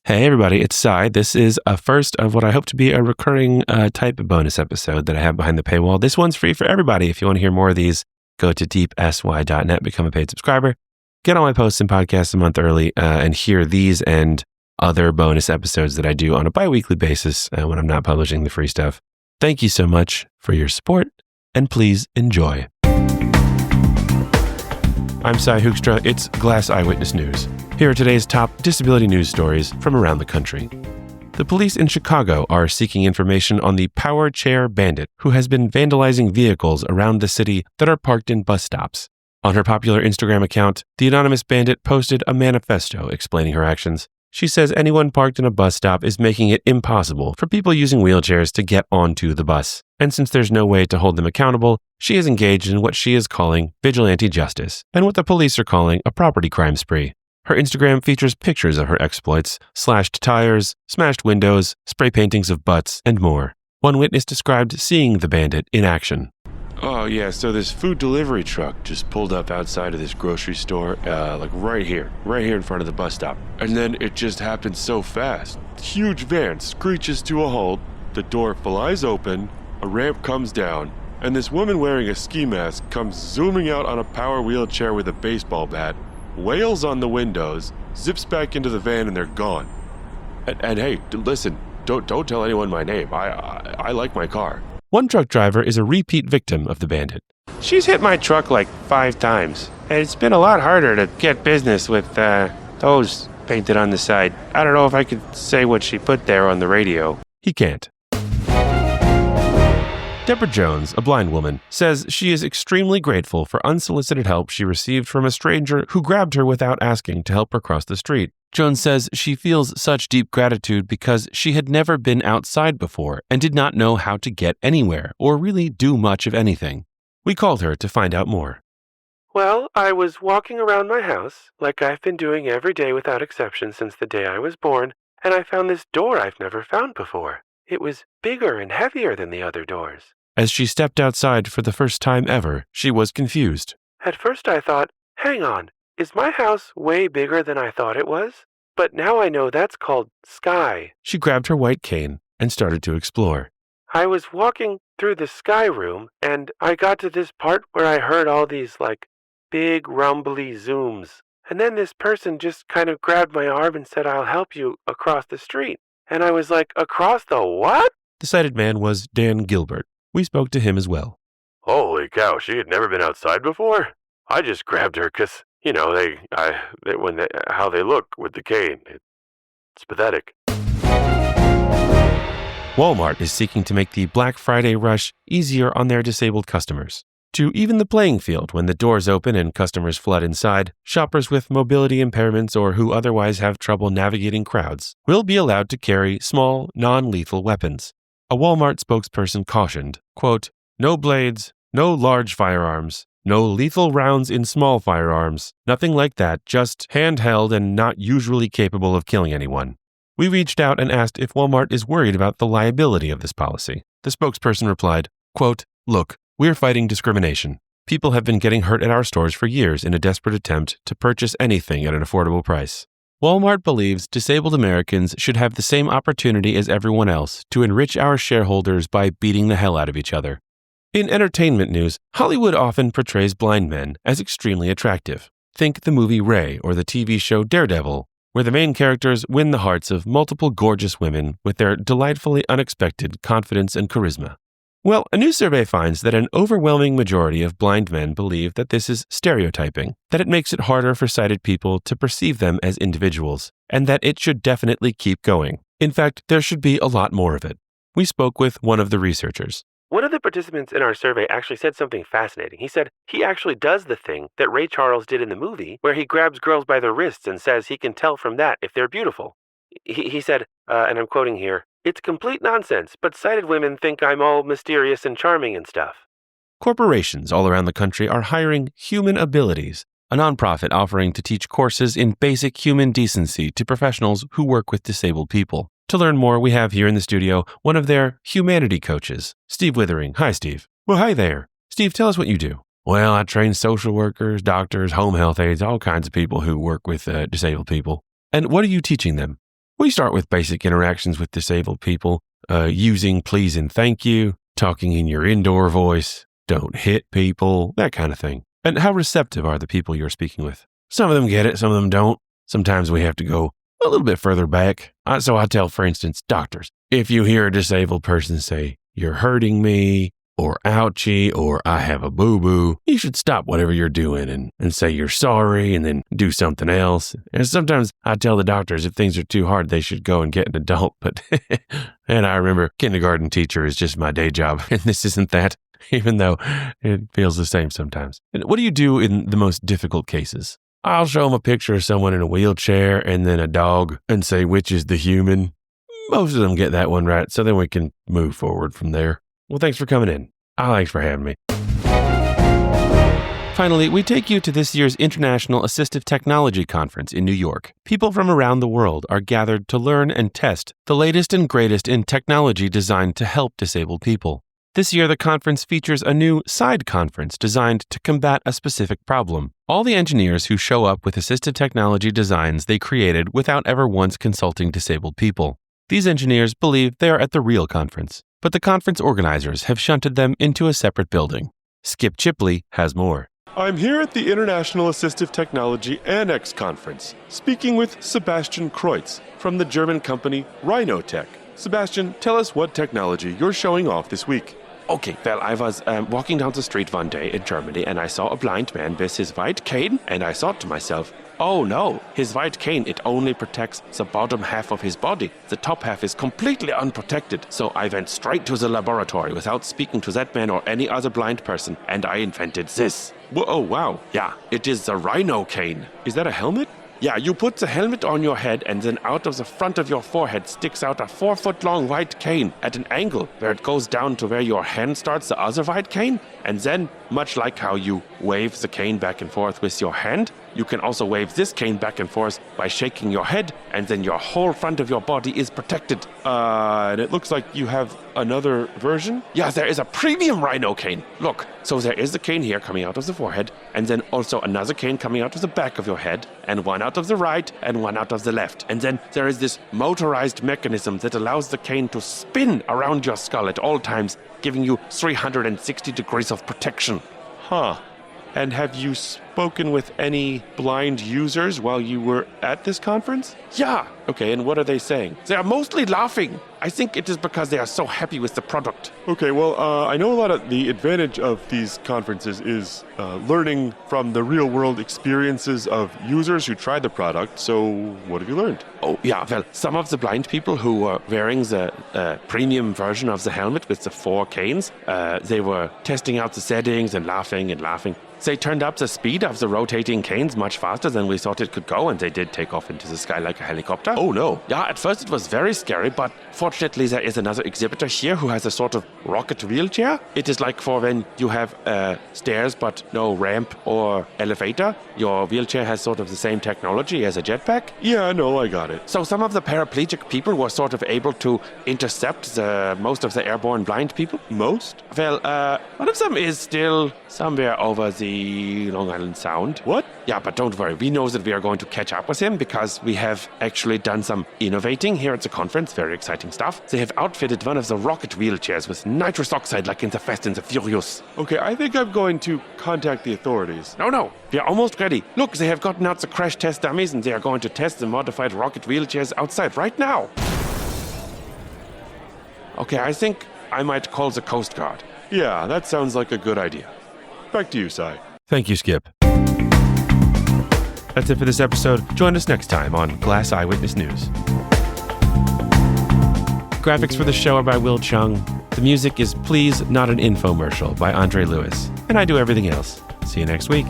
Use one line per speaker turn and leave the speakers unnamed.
Hey everybody, it's Cy. This is a first of what I hope to be a recurring type of bonus episode that I have behind the paywall. This one's free for everybody. If you want to hear more of these, go to deepsy.net, become a paid subscriber, get all my posts and podcasts a month early, and hear these and other bonus episodes that I do on a bi-weekly basis when I'm not publishing the free stuff. Thank you so much for your support, and please enjoy. I'm Cy Hoekstra. It's Glass Eyewitness News. Here are today's top disability news stories from around the country. The police in Chicago are seeking information on the Power Chair Bandit, who has been vandalizing vehicles around the city that are parked in bus stops. On her popular Instagram account, the anonymous bandit posted a manifesto explaining her actions. She says anyone parked in a bus stop is making it impossible for people using wheelchairs to get onto the bus. And since there's no way to hold them accountable, she is engaged in what she is calling vigilante justice and what the police are calling a property crime spree. Her Instagram features pictures of her exploits, slashed tires, smashed windows, spray paintings of butts, and more. One witness described seeing the bandit in action.
Oh yeah, so this food delivery truck just pulled up outside of this grocery store, like right here in front of the bus stop. And then it just happened so fast. Huge van screeches to a halt, the door flies open, a ramp comes down, and this woman wearing a ski mask comes zooming out on a power wheelchair with a baseball bat, wails on the windows, zips back into the van, and they're gone. And hey, listen, don't tell anyone my name. I like my car.
One truck driver is a repeat victim of the bandit.
She's hit my truck like 5 times, and it's been a lot harder to get business with those painted on the side. I don't know if I could say what she put there on the radio.
He can't. Deborah Jones, a blind woman, says she is extremely grateful for unsolicited help she received from a stranger who grabbed her without asking to help her cross the street. Jones says she feels such deep gratitude because she had never been outside before and did not know how to get anywhere or really do much of anything. We called her to find out more.
Well, I was walking around my house, like I've been doing every day without exception since the day I was born, and I found this door I've never found before. It was bigger and heavier than the other doors.
As she stepped outside for the first time ever, she was confused.
At first I thought, hang on, is my house way bigger than I thought it was? But now I know that's called sky.
She grabbed her white cane and started to explore.
I was walking through the sky room, and I got to this part where I heard all these, big rumbly zooms. And then this person just kind of grabbed my arm and said, I'll help you across the street. And I was like, across the what?
The sighted man was Dan Gilbert. We spoke to him as well.
Holy cow, she had never been outside before? I just grabbed her because, how they look with the cane. It's pathetic.
Walmart is seeking to make the Black Friday rush easier on their disabled customers. To even the playing field when the doors open and customers flood inside, shoppers with mobility impairments or who otherwise have trouble navigating crowds will be allowed to carry small, non-lethal weapons. A Walmart spokesperson cautioned, quote, no blades, no large firearms, no lethal rounds in small firearms, nothing like that, just handheld and not usually capable of killing anyone. We reached out and asked if Walmart is worried about the liability of this policy. The spokesperson replied, quote, look, we're fighting discrimination. People have been getting hurt at our stores for years in a desperate attempt to purchase anything at an affordable price. Walmart believes disabled Americans should have the same opportunity as everyone else to enrich our shareholders by beating the hell out of each other. In entertainment news, Hollywood often portrays blind men as extremely attractive. Think the movie Ray or the TV show Daredevil, where the main characters win the hearts of multiple gorgeous women with their delightfully unexpected confidence and charisma. Well, a new survey finds that an overwhelming majority of blind men believe that this is stereotyping, that it makes it harder for sighted people to perceive them as individuals, and that it should definitely keep going. In fact, there should be a lot more of it. We spoke with one of the researchers.
One of the participants in our survey actually said something fascinating. He said he actually does the thing that Ray Charles did in the movie, where he grabs girls by their wrists and says he can tell from that if they're beautiful. He said, and I'm quoting here, it's complete nonsense, but sighted women think I'm all mysterious and charming and stuff.
Corporations all around the country are hiring Human Abilities, a nonprofit offering to teach courses in basic human decency to professionals who work with disabled people. To learn more, we have here in the studio one of their humanity coaches, Steve Withering. Hi, Steve.
Well, hi there.
Steve, tell us what you do.
Well, I train social workers, doctors, home health aides, all kinds of people who work with disabled people.
And what are you teaching them? We start with basic interactions with disabled people, using please and thank you, talking in your indoor voice, don't hit people, that kind of thing. And how receptive are the people you're speaking with? Some of them get it, some of them don't. Sometimes we have to go a little bit further back. So I tell, for instance, doctors, if you hear a disabled person say, "You're hurting me," or "ouchie," or "I have a boo-boo," you should stop whatever you're doing and say you're sorry and then do something else. And sometimes I tell the doctors if things are too hard, they should go and get an adult. But, and I remember kindergarten teacher is just my day job, and this isn't that, even though it feels the same sometimes. And what do you do in the most difficult cases? I'll show them a picture of someone in a wheelchair and then a dog and say, which is the human? Most of them get that one right, so then we can move forward from there. Well, thanks for coming in. Thanks for having me. Finally, we take you to this year's International Assistive Technology Conference in New York. People from around the world are gathered to learn and test the latest and greatest in technology designed to help disabled people. This year, the conference features a new side conference designed to combat a specific problem. All the engineers who show up with assistive technology designs they created without ever once consulting disabled people. These engineers believe they are at the real conference, but the conference organizers have shunted them into a separate building. Skip Chipley has more.
I'm here at the International Assistive Technology Annex Conference, speaking with Sebastian Kreutz from the German company Rhinotech. Sebastian, tell us what technology you're showing off this week.
Okay, well, I was walking down the street one day in Germany and I saw a blind man with his white cane and I thought to myself, oh no, his white cane, it only protects the bottom half of his body. The top half is completely unprotected. So I went straight to the laboratory without speaking to that man or any other blind person and I invented this.
Whoa, oh, wow.
Yeah, it is the rhino cane.
Is that a helmet?
Yeah, you put the helmet on your head and then out of the front of your forehead sticks out a 4-foot-long white cane at an angle where it goes down to where your hand starts the other white cane. And then, much like how you wave the cane back and forth with your hand, you can also wave this cane back and forth by shaking your head, and then your whole front of your body is protected.
And it looks like you have another version?
Yeah, there is a premium rhino cane. Look, so there is the cane here coming out of the forehead, and then also another cane coming out of the back of your head, and one out of the right, and one out of the left. And then there is this motorized mechanism that allows the cane to spin around your skull at all times, giving you 360 degrees of protection.
Huh. And have you spoken with any blind users while you were at this conference?
Yeah.
Okay, and what are they saying?
They are mostly laughing. I think it is because they are so happy with the product.
Okay, well, I know a lot of the advantage of these conferences is learning from the real-world experiences of users who tried the product. So what have you learned?
Oh, yeah, well, some of the blind people who were wearing the premium version of the helmet with the 4 canes, they were testing out the settings and laughing and laughing. They turned up the speed of the rotating canes much faster than we thought it could go, and they did take off into the sky like a helicopter.
Oh, no.
Yeah, at first it was very scary, but fortunately there is another exhibitor here who has a sort of rocket wheelchair. It is like for when you have stairs but no ramp or elevator. Your wheelchair has sort of the same technology as a jetpack.
Yeah, no, I got it.
So some of the paraplegic people were sort of able to intercept most of the airborne blind people.
Most?
Well, one of them is still somewhere over the Long Island Sound.
What?
Yeah, but don't worry. We know that we are going to catch up with him because we have actually done some innovating here at the conference. Very exciting stuff. They have outfitted one of the rocket wheelchairs with nitrous oxide like in the Fast and the Furious.
Okay, I think I'm going to contact the authorities.
No. We are almost ready. Look, they have gotten out the crash test dummies and they are going to test the modified rocket wheelchairs outside right now. Okay, I think I might call the Coast Guard.
Yeah, that sounds like a good idea. Back to you, Sai.
Thank you, Skip. That's it for this episode. Join us next time on Glass Eyewitness News. Graphics for the show are by Will Chung. The music is Please Not an Infomercial by Andre Lewis. And I do everything else. See you next week.